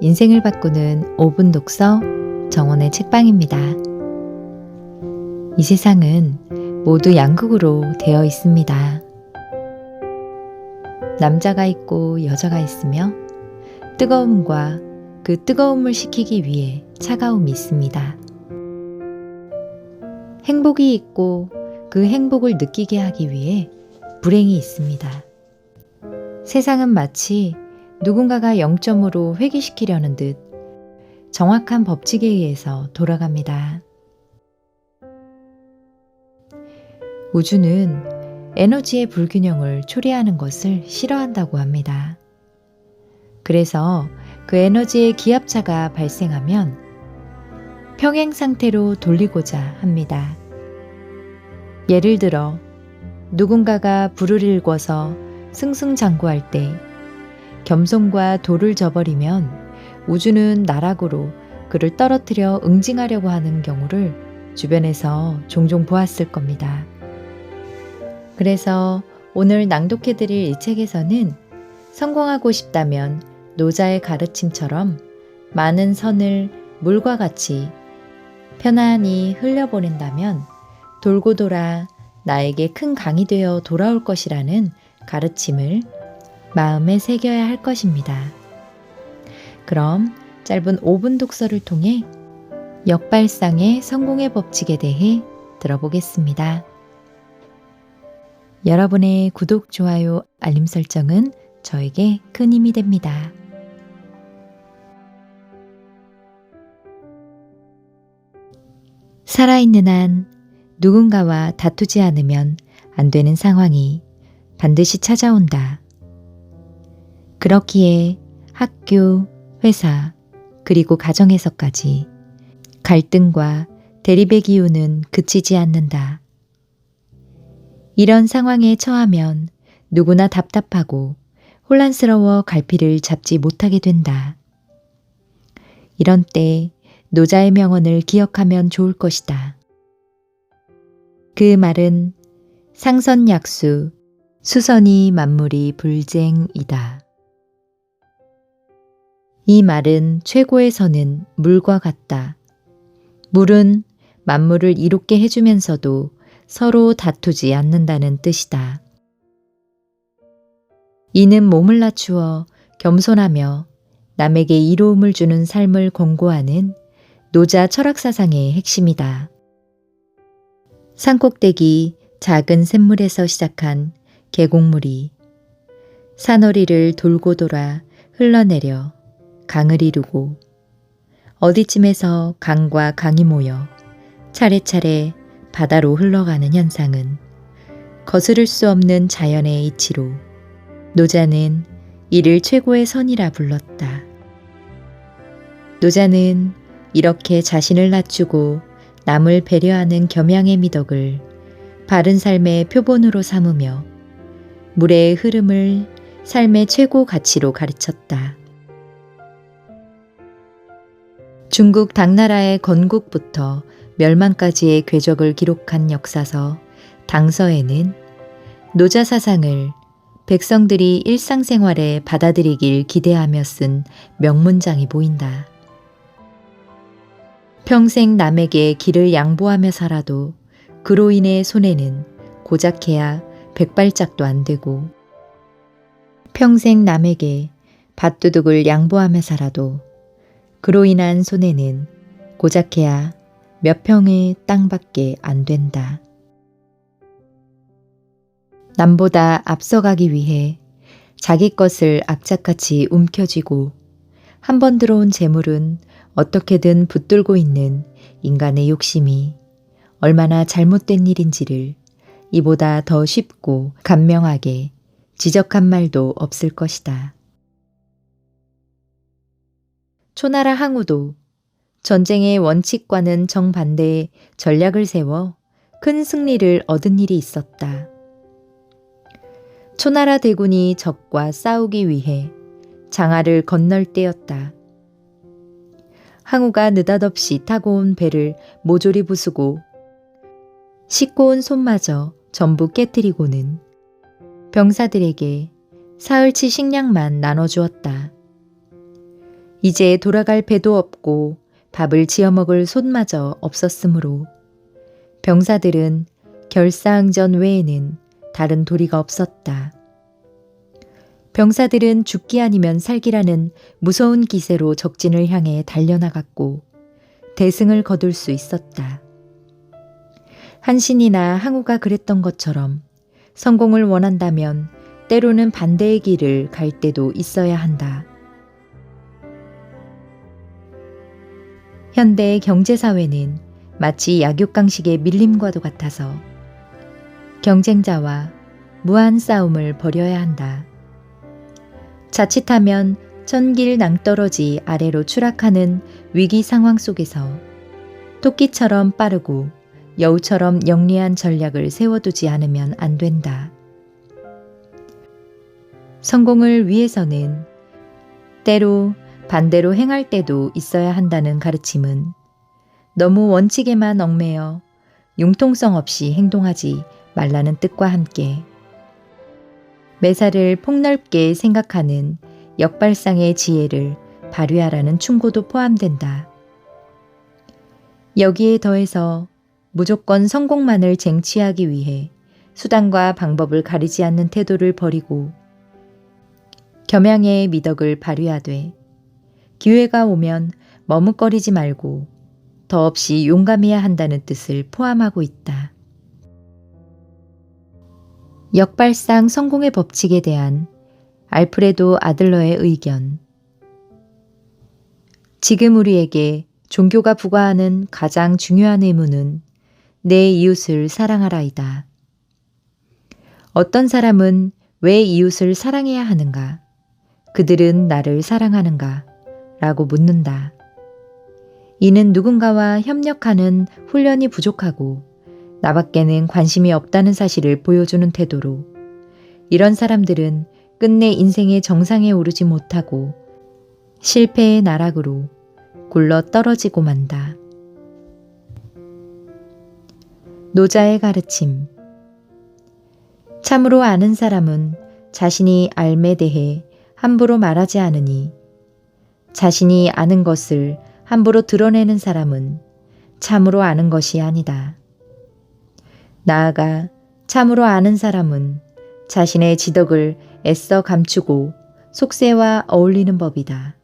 인생을 바꾸는 5분 독서 정원의 책방입니다. 이 세상은 모두 양극으로 되어 있습니다. 남자가 있고 여자가 있으며 뜨거움과 그 뜨거움을 식히기 위해 차가움이 있습니다. 행복이 있고 그 행복을 느끼게 하기 위해 불행이 있습니다. 세상은 마치 누군가가 0점으로 회귀시키려는 듯 정확한 법칙에 의해서 돌아갑니다. 우주는 에너지의 불균형을 초래하는 것을 싫어한다고 합니다. 그래서 그 에너지의 기압차가 발생하면 평행 상태로 돌리고자 합니다. 예를 들어 누군가가 불을 일궈서 승승장구할 때 겸손과 도를 저버리면 우주는 나락으로 그를 떨어뜨려 응징하려고 하는 경우를 주변에서 종종 보았을 겁니다. 그래서 오늘 낭독해드릴 이 책에서는 성공하고 싶다면 노자의 가르침처럼 많은 선을 물과 같이 편안히 흘려보낸다면 돌고 돌아 나에게 큰 강이 되어 돌아올 것이라는 가르침을 마음에 새겨야 할 것입니다. 그럼 짧은 5분 독서를 통해 역발상의 성공의 법칙에 대해 들어보겠습니다. 여러분의 구독, 좋아요, 알림 설정은 저에게 큰 힘이 됩니다. 살아있는 한 누군가와 다투지 않으면 안 되는 상황이 반드시 찾아온다. 그렇기에 학교, 회사, 그리고 가정에서까지 갈등과 대립의 기운은 그치지 않는다. 이런 상황에 처하면 누구나 답답하고 혼란스러워 갈피를 잡지 못하게 된다. 이런 때 노자의 명언을 기억하면 좋을 것이다. 그 말은 상선약수, 수선이 만물이 불쟁이다. 이 말은 최고의 선은 물과 같다. 물은 만물을 이롭게 해주면서도 서로 다투지 않는다는 뜻이다. 이는 몸을 낮추어 겸손하며 남에게 이로움을 주는 삶을 권고하는 노자 철학사상의 핵심이다. 산꼭대기 작은 샘물에서 시작한 계곡물이 산허리를 돌고 돌아 흘러내려 강을 이루고 어디쯤에서 강과 강이 모여 차례차례 바다로 흘러가는 현상은 거스를 수 없는 자연의 이치로 노자는 이를 최고의 선이라 불렀다. 노자는 이렇게 자신을 낮추고 남을 배려하는 겸양의 미덕을 바른 삶의 표본으로 삼으며 물의 흐름을 삶의 최고 가치로 가르쳤다. 중국 당나라의 건국부터 멸망까지의 궤적을 기록한 역사서 당서에는 노자 사상을 백성들이 일상생활에 받아들이길 기대하며 쓴 명문장이 보인다. 평생 남에게 길을 양보하며 살아도 그로 인해 손해는 고작해야 100발짝도 안 되고 평생 남에게 밭두둑을 양보하며 살아도 그로 인한 손해는 고작해야 몇 평의 땅밖에 안 된다. 남보다 앞서가기 위해 자기 것을 악착같이 움켜쥐고 한 번 들어온 재물은 어떻게든 붙들고 있는 인간의 욕심이 얼마나 잘못된 일인지를 이보다 더 쉽고 간명하게 지적한 말도 없을 것이다. 초나라 항우도 전쟁의 원칙과는 정반대의 전략을 세워 큰 승리를 얻은 일이 있었다. 초나라 대군이 적과 싸우기 위해 장하를 건널 때였다. 항우가 느닷없이 타고 온 배를 모조리 부수고 싣고 온 손마저 전부 깨뜨리고는 병사들에게 사흘치 식량만 나눠주었다. 이제 돌아갈 배도 없고 밥을 지어 먹을 솥마저 없었으므로 병사들은 결사항전 외에는 다른 도리가 없었다. 병사들은 죽기 아니면 살기라는 무서운 기세로 적진을 향해 달려나갔고 대승을 거둘 수 있었다. 한신이나 항우가 그랬던 것처럼 성공을 원한다면 때로는 반대의 길을 갈 때도 있어야 한다. 현대의 경제사회는 마치 약육강식의 밀림과도 같아서 경쟁자와 무한 싸움을 벌여야 한다. 자칫하면 천길 낭떠러지 아래로 추락하는 위기 상황 속에서 토끼처럼 빠르고 여우처럼 영리한 전략을 세워두지 않으면 안 된다. 성공을 위해서는 때로 반대로 행할 때도 있어야 한다는 가르침은 너무 원칙에만 얽매여 융통성 없이 행동하지 말라는 뜻과 함께 매사를 폭넓게 생각하는 역발상의 지혜를 발휘하라는 충고도 포함된다. 여기에 더해서 무조건 성공만을 쟁취하기 위해 수단과 방법을 가리지 않는 태도를 버리고 겸양의 미덕을 발휘하되 기회가 오면 머뭇거리지 말고 더없이 용감해야 한다는 뜻을 포함하고 있다. 역발상 성공의 법칙에 대한 알프레도 아들러의 의견. 지금 우리에게 종교가 부과하는 가장 중요한 의무는 내 이웃을 사랑하라이다. 어떤 사람은 왜 이웃을 사랑해야 하는가? 그들은 나를 사랑하는가? 라고 묻는다. 이는 누군가와 협력하는 훈련이 부족하고 나밖에는 관심이 없다는 사실을 보여주는 태도로 이런 사람들은 끝내 인생의 정상에 오르지 못하고 실패의 나락으로 굴러 떨어지고 만다. 노자의 가르침. 참으로 아는 사람은 자신이 알에 대해 함부로 말하지 않으니 자신이 아는 것을 함부로 드러내는 사람은 참으로 아는 것이 아니다. 나아가 참으로 아는 사람은 자신의 지덕을 애써 감추고 속세와 어울리는 법이다.